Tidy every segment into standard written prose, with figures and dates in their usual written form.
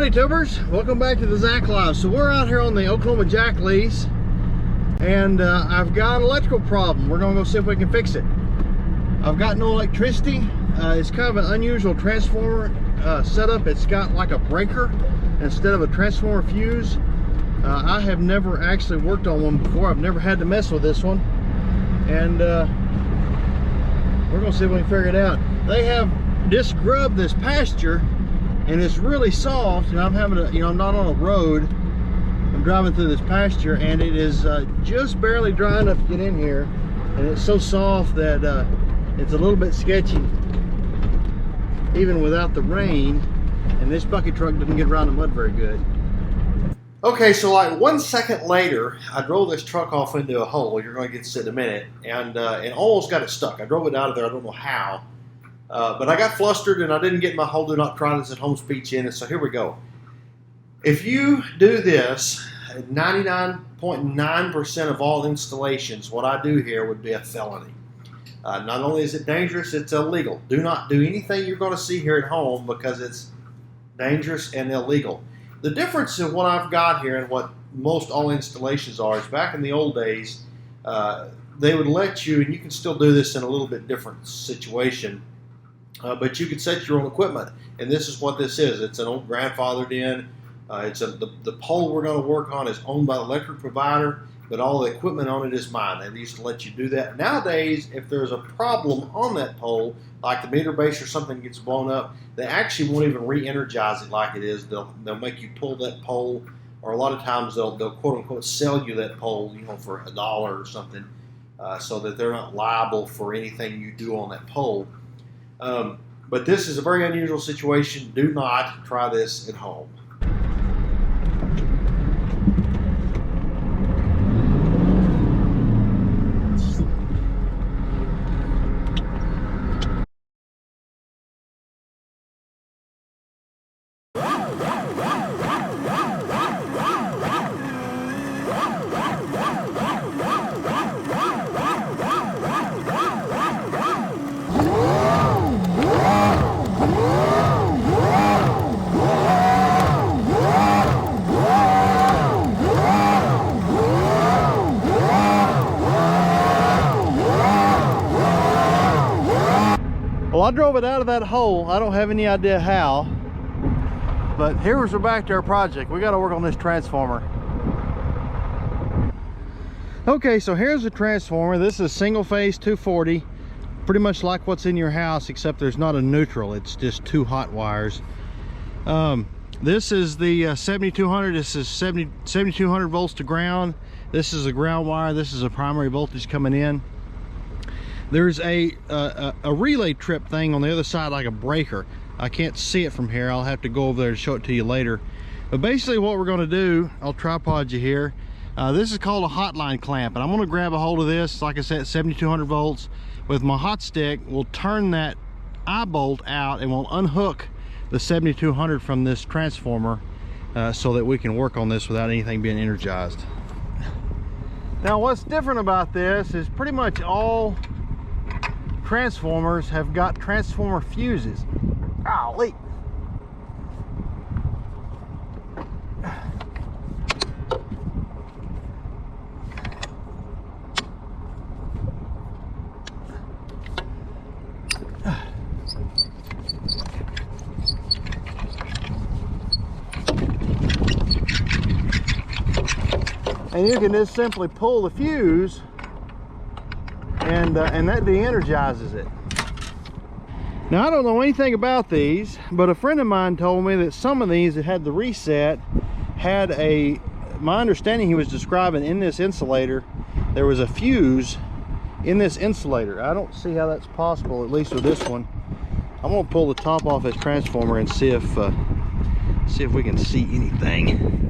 Howdy tubers, welcome back to the Zach Live. So we're out here on the Oklahoma Jack lease, and I've got an electrical problem. We're gonna go see if we can fix it. I've got no electricity. It's kind of an unusual transformer setup. It's got like a breaker instead of a transformer fuse. I have never actually worked on one before. I've never had to mess with this one, and we're gonna see if we can figure it out. They have disc grubbed this pasture, and it's really soft, and I'm having to, I'm not on a road. I'm driving through this pasture, and it is just barely dry enough to get in here, and it's so soft that it's a little bit sketchy even without the rain, and this bucket truck didn't get around the mud very good. Okay, so like 1 second later, I drove this truck off into a hole. You're going to get to see in a minute, and almost got it stuck. I drove it out of there. I don't know how, but I got flustered and I didn't get my whole do not try this at home speech in, and so here we go. If you do this, 99.9% of all installations, what I do here would be a felony. Not only is it dangerous, it's illegal. Do not do anything you're going to see here at home because it's dangerous and illegal. The difference in what I've got here and what most all installations are is back in the old days, they would let you, and you can still do this in a little bit different situation, but you could set your own equipment. And this is what this is. It's an old grandfathered in. The pole we're going to work on is owned by the electric provider, but all the equipment on it is mine. They used to let you do that. Nowadays, if there's a problem on that pole, like the meter base or something gets blown up, they actually won't even re-energize it like it is. They'll make you pull that pole, or a lot of times they'll quote unquote sell you that pole, for $1 or something, so that they're not liable for anything you do on that pole. But this is a very unusual situation. Do not try this at home. Well, I drove it out of that hole. I don't have any idea how, but here's we're back to our project. We got to work on this transformer. Okay, so here's the transformer. This is single phase 240, pretty much like what's in your house, except there's not a neutral. It's just two hot wires. This is the 7200. This is 7200 volts to ground. This is a ground wire. This is a primary voltage coming in. There's a relay trip thing on the other side, like a breaker. I can't see it from here. I'll have to go over there to show it to you later. But basically what we're going to do, I'll tripod you here. This is called a hotline clamp, and I'm going to grab a hold of this, like I said, 7200 volts. With my hot stick, we'll turn that eye bolt out and we'll unhook the 7200 from this transformer so that we can work on this without anything being energized. Now what's different about this is pretty much all transformers have got transformer fuses. Golly. And you can just simply pull the fuse, and that de-energizes it. Now I don't know anything about these, but a friend of mine told me that some of these that had the reset had my understanding he was describing in this insulator, there was a fuse in this insulator. I don't see how that's possible, at least with this one. I'm gonna pull the top off this transformer and see if we can see anything.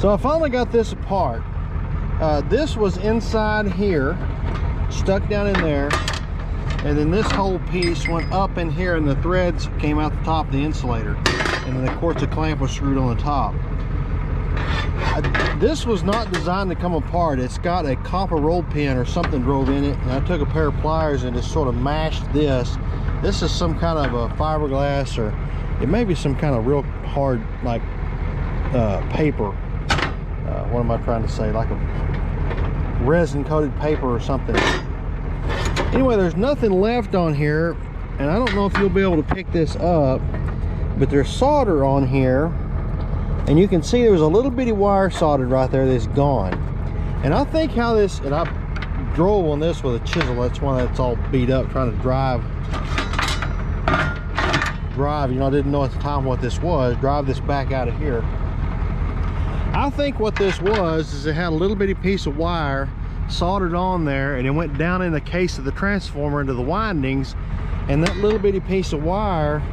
So I finally got this apart. This was inside here, stuck down in there, and then this whole piece went up in here and the threads came out the top of the insulator, and then of course the clamp was screwed on the top. This was not designed to come apart. It's got a copper roll pin or something drove in it, and I took a pair of pliers and just sort of mashed this. This is some kind of a fiberglass, or it may be some kind of real hard, like paper. What am I trying to say? Like a resin coated paper or something. Anyway, there's nothing left on here, and I don't know if you'll be able to pick this up, but there's solder on here, and you can see there's a little bitty wire soldered right there that's gone. And I think how this, and I drove on this with a chisel, that's why that's all beat up, trying to drive, you know, I didn't know at the time what this was, drive this back out of here. I think what this was is it had a little bitty piece of wire soldered on there, and it went down in the case of the transformer into the windings, and that little bitty piece of wire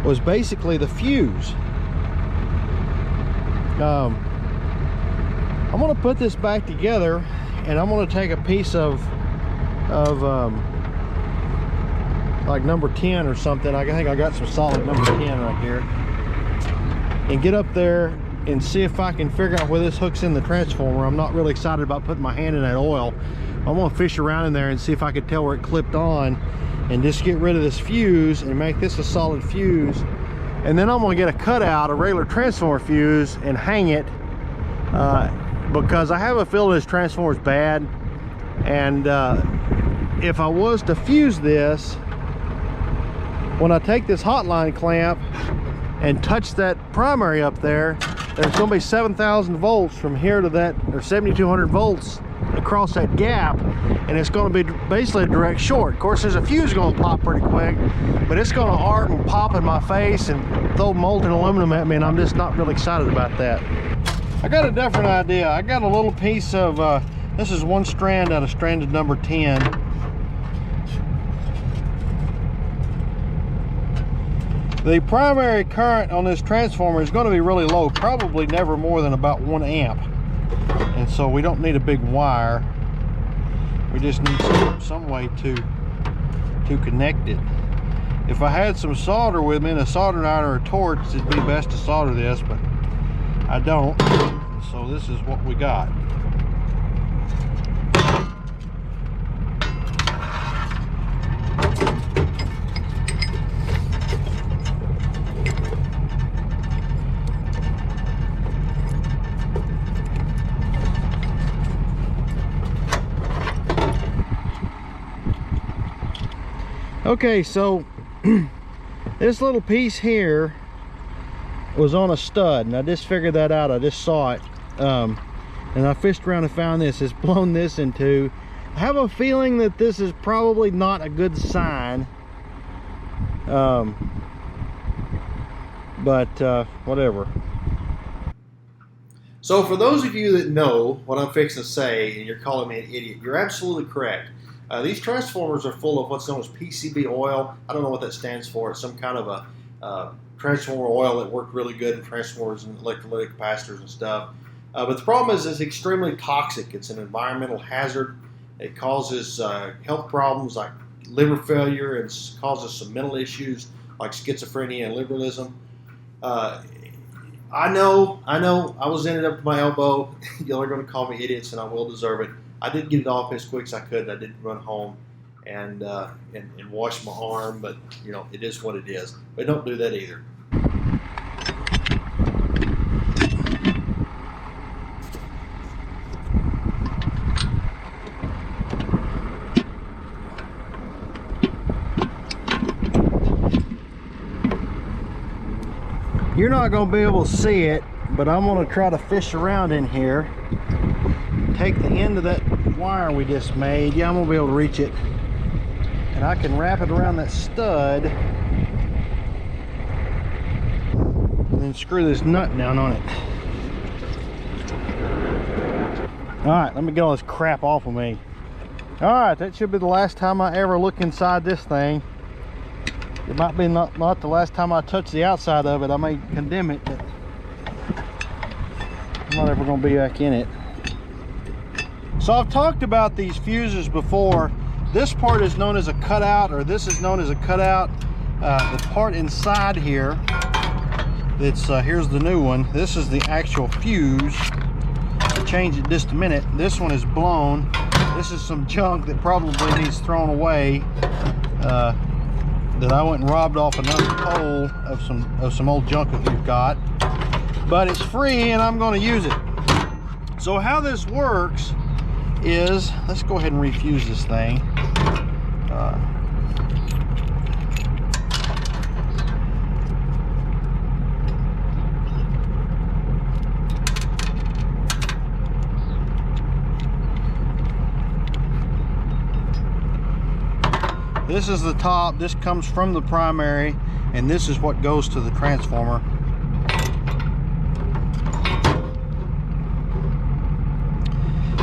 was basically the fuse. I'm going to put this back together, and I'm going to take a piece of like number 10 or something. I think I got some solid number 10 right here, and get up there and see if I can figure out where this hooks in the transformer. I'm not really excited about putting my hand in that oil. I'm gonna fish around in there and see if I can tell where it clipped on, and just get rid of this fuse and make this a solid fuse. And then I'm gonna get a cutout, a regular transformer fuse, and hang it, because I have a feeling this transformer is bad. And if I was to fuse this, when I take this hotline clamp and touch that primary up there, there's going to be 7,000 volts from here to that, or 7,200 volts across that gap, and it's going to be basically a direct short. Of course, there's a fuse going to pop pretty quick, but it's going to arc and pop in my face and throw molten aluminum at me, and I'm just not really excited about that. I got a different idea. I got a little piece of, this is one strand out of stranded number 10. The primary current on this transformer is going to be really low, probably never more than about 1 amp. And so we don't need a big wire. We just need some way to connect it. If I had some solder with me, and a soldering iron or a torch, it'd be best to solder this, but I don't. So this is what we got. Okay, so this little piece here was on a stud, and I just figured that out. I just saw it, and I fished around and found this. It's blown this in two. I have a feeling that this is probably not a good sign, but whatever. So for those of you that know what I'm fixing to say, and you're calling me an idiot, you're absolutely correct. These transformers are full of what's known as PCB oil. I don't know what that stands for. It's some kind of a transformer oil that worked really good in transformers and electrolytic capacitors and stuff. But the problem is it's extremely toxic. It's an environmental hazard. It causes health problems like liver failure, and causes some mental issues like schizophrenia and liberalism. I know, I was in it up to my elbow. Y'all are going to call me idiots, and I will deserve it. I did get it off as quick as I could. I did run home and wash my arm, but you know, it is what it is. But don't do that either. You're not going to be able to see it, but I'm going to try to fish around in here. Take the end of that wire we just made. Yeah, I'm gonna be able to reach it, and I can wrap it around that stud and then screw this nut down on it. All right, let me get all this crap off of me. All right, that should be the last time I ever look inside this thing. It might be not the last time I touch the outside of it. I may condemn it, but I'm not ever going to be back in it. So I've talked about these fuses before. This part is known as a cutout, or this is known as a cutout. The part inside here, it's here's the new one. This is the actual fuse. I'll change it just a minute. This one is blown. This is some junk that probably needs thrown away. That I went and robbed off another pole of some old junk that we've got. But it's free and I'm going to use it. So how this works is, let's go ahead and refuse this thing. This is the top, this comes from the primary, and this is what goes to the transformer.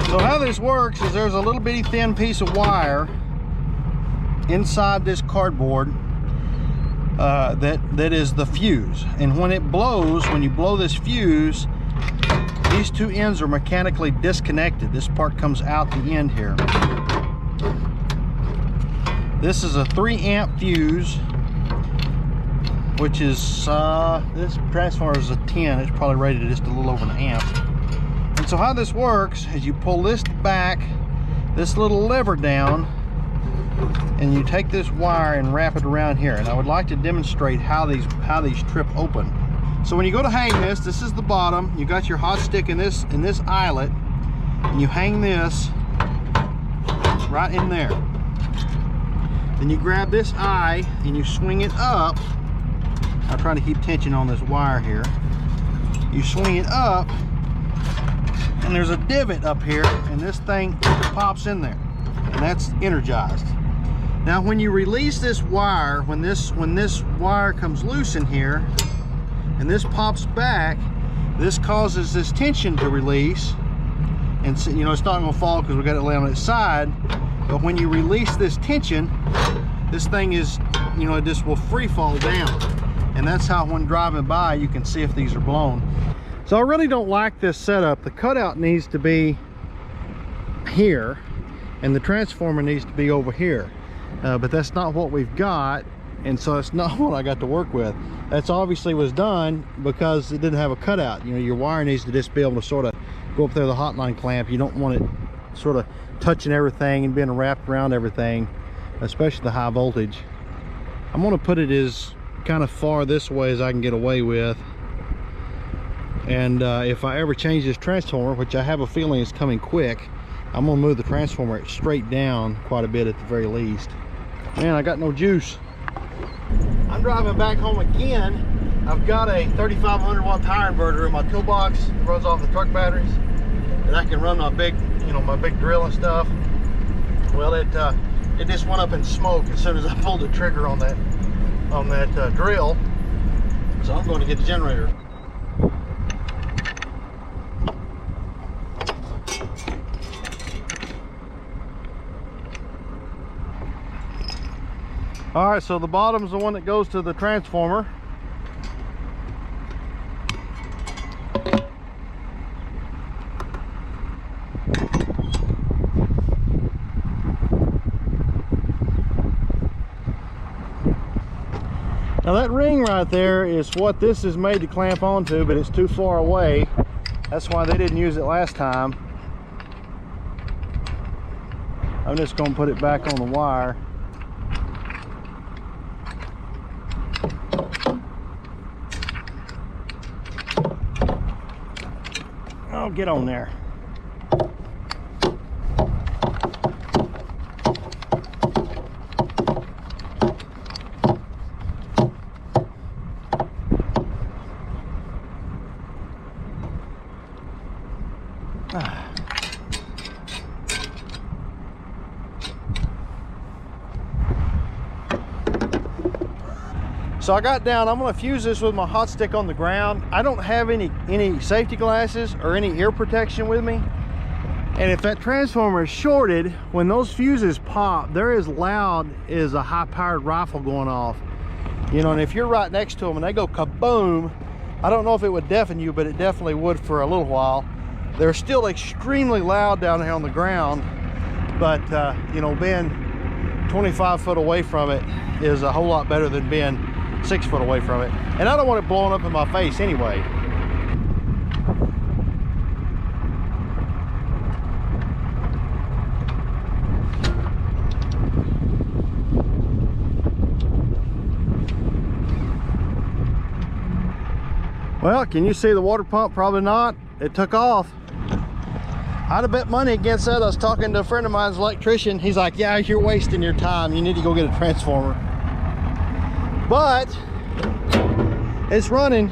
So how this works is there's a little bitty thin piece of wire inside this cardboard that is the fuse. And when it blows, when you blow this fuse, these two ends are mechanically disconnected. This part comes out the end here. This is a 3 amp fuse, which is, this transformer is a 10. It's probably rated just a little over an amp. And so how this works is you pull this back, this little lever down, and you take this wire and wrap it around here. And I would like to demonstrate how these trip open. So when you go to hang this, this is the bottom. You got your hot stick in this eyelet, and you hang this right in there. Then you grab this eye and you swing it up. I'm trying to keep tension on this wire here. You swing it up, and there's a divot up here, and this thing pops in there, and that's energized. Now when you release this wire, when this wire comes loose in here and this pops back, this causes this tension to release, and so, you know, it's not going to fall because we got it laying on its side. But when you release this tension, this thing is, you know, it just will free fall down. And that's how when driving by, you can see if these are blown. So I really don't like this setup. The cutout needs to be here, and the transformer needs to be over here. But that's not what we've got, and so it's not what I got to work with. That's obviously was done because it didn't have a cutout. You know, your wire needs to just be able to sort of go up there with a hotline clamp. You don't want it sort of touching everything and being wrapped around everything, especially the high voltage. I'm going to put it as kind of far this way as I can get away with, and if I ever change this transformer, which I have a feeling is coming quick, I'm going to move the transformer straight down quite a bit at the very least. Man, I got no juice. I'm driving back home again. I've got a 3500 watt power inverter in my toolbox. It runs off the truck batteries, and I can run my big, you know, my big drill and stuff. Well, it just went up in smoke as soon as I pulled the trigger on that drill. So I'm going to get the generator. All right, so the bottom's the one that goes to the transformer. Now that ring right there is what this is made to clamp onto, but it's too far away. That's why they didn't use it last time. I'm just going to put it back on the wire. Oh, get on there. So I got down, I'm gonna fuse this with my hot stick on the ground. I don't have any safety glasses or any ear protection with me. And if that transformer is shorted, when those fuses pop, they're as loud as a high-powered rifle going off. You know, and if you're right next to them and they go kaboom, I don't know if it would deafen you, but it definitely would for a little while. They're still extremely loud down here on the ground, but you know, being 25 foot away from it is a whole lot better than being 6 foot away from it. And I don't want it blowing up in my face anyway. Well, can you see the water pump? Probably not. It took off. I'd have bet money against that. I was talking to a friend of mine's electrician. He's like, yeah, you're wasting your time. You need to go get a transformer. But it's running.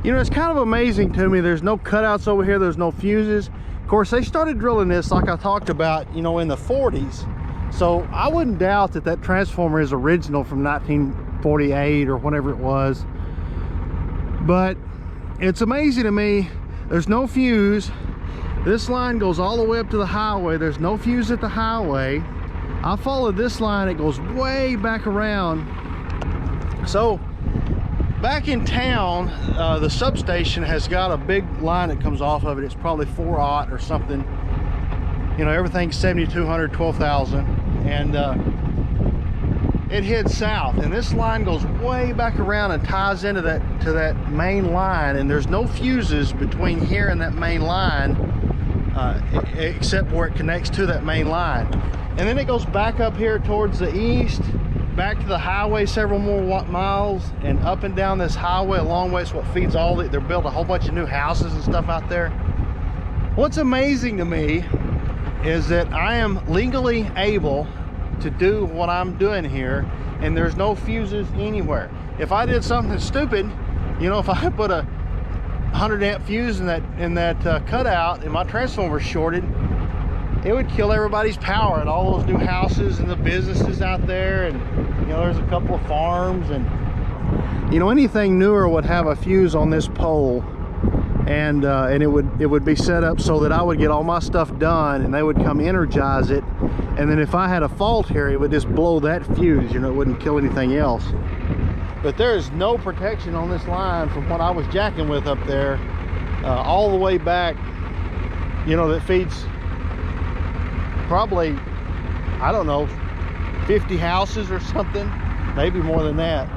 You know, it's kind of amazing to me. There's no cutouts over here. There's no fuses. Of course, they started drilling this, like I talked about, you know, in the 40s. So I wouldn't doubt that that transformer is original from 1948 or whatever it was. But it's amazing to me. There's no fuse. This line goes all the way up to the highway. There's no fuse at the highway. I followed this line. It goes way back around. So back in town, the substation has got a big line that comes off of it. It's probably 4/0 or something. You know, everything's 7,200, 12,000, and it heads south, and this line goes way back around and ties into that main line, and there's no fuses between here and that main line, except where it connects to that main line. And then it goes back up here towards the east, back to the highway several more miles, and up and down this highway a long way. It's what feeds all the, they're building a whole bunch of new houses and stuff out there. What's amazing to me is that I am legally able to do what I'm doing here, and there's no fuses anywhere. If I did something stupid, you know, if I put a 100 amp fuse in that cutout and my transformer shorted, it would kill everybody's power and all those new houses and the businesses out there. And you know, there's a couple of farms, and you know, anything newer would have a fuse on this pole, and it would be set up so that I would get all my stuff done, and they would come energize it, and then if I had a fault here, it would just blow that fuse. You know, it wouldn't kill anything else. But there is no protection on this line from what I was jacking with up there, all the way back, you know, that feeds probably, I don't know, 50 houses or something, maybe more than that.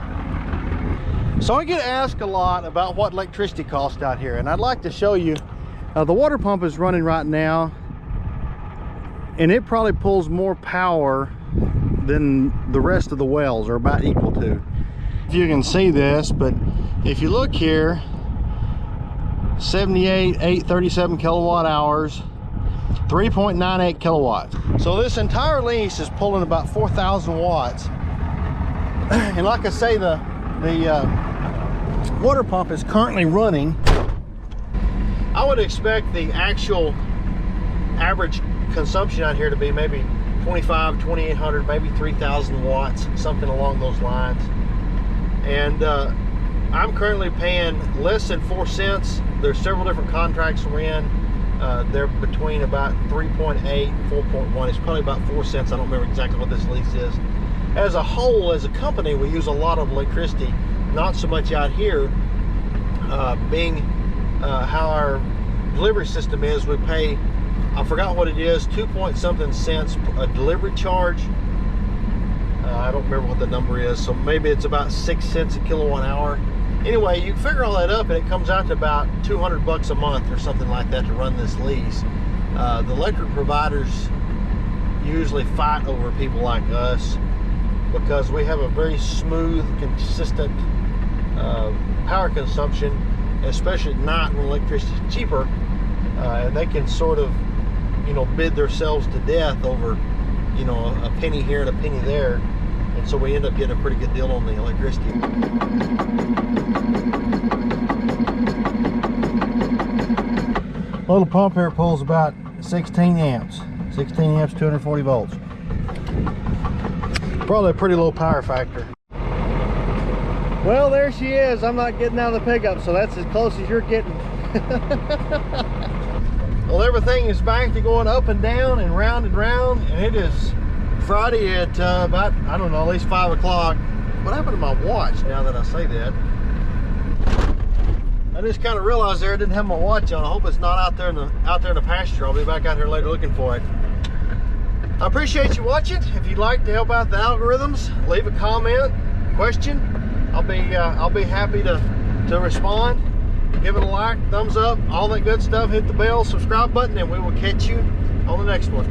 So I get asked a lot about what electricity costs out here, and I'd like to show you. The water pump is running right now, and it probably pulls more power than the rest of the wells are about equal to. If you can see this, but if you look here, 78,837 kilowatt hours, 3.98 kilowatts. So this entire lease is pulling about 4,000 watts. And like I say, the water pump is currently running. I would expect the actual average consumption out here to be maybe 2,800, maybe 3,000 watts, something along those lines. And I'm currently paying less than 4 cents. There's several different contracts we're in. They're between about 3.8, 4.1. It's probably about 4 cents. I don't remember exactly what this lease is. As a whole, as a company, we use a lot of electricity, not so much out here. Being how our delivery system is, we pay, I forgot what it is, 2-point-something cents a delivery charge. I don't remember what the number is, so maybe it's about 6 cents a kilowatt hour. Anyway, you figure all that up and it comes out to about 200 bucks a month or something like that to run this lease. The electric providers usually fight over people like us because we have a very smooth, consistent power consumption, especially at night when electricity is cheaper. And they can sort of, you know, bid themselves to death over, you know, a penny here and a penny there. And so we end up getting a pretty good deal on the electricity. Little pump here pulls about 16 amps. 16 amps, 240 volts. Probably a pretty low power factor. Well, there she is. I'm not getting out of the pickup, so that's as close as you're getting. Well, everything is back to going up and down and round, and it is Friday at about, I don't know, at least 5 o'clock. What happened to my watch now that I say that? just kind of realized there I didn't have my watch on. I hope it's not out there in the pasture. I'll be back out here later looking for it. I appreciate you watching. If you'd like to help out the algorithms, leave a comment, question. I'll be happy to respond. Give it a like, thumbs up, all that good stuff. Hit the bell, subscribe button, and we will catch you on the next one.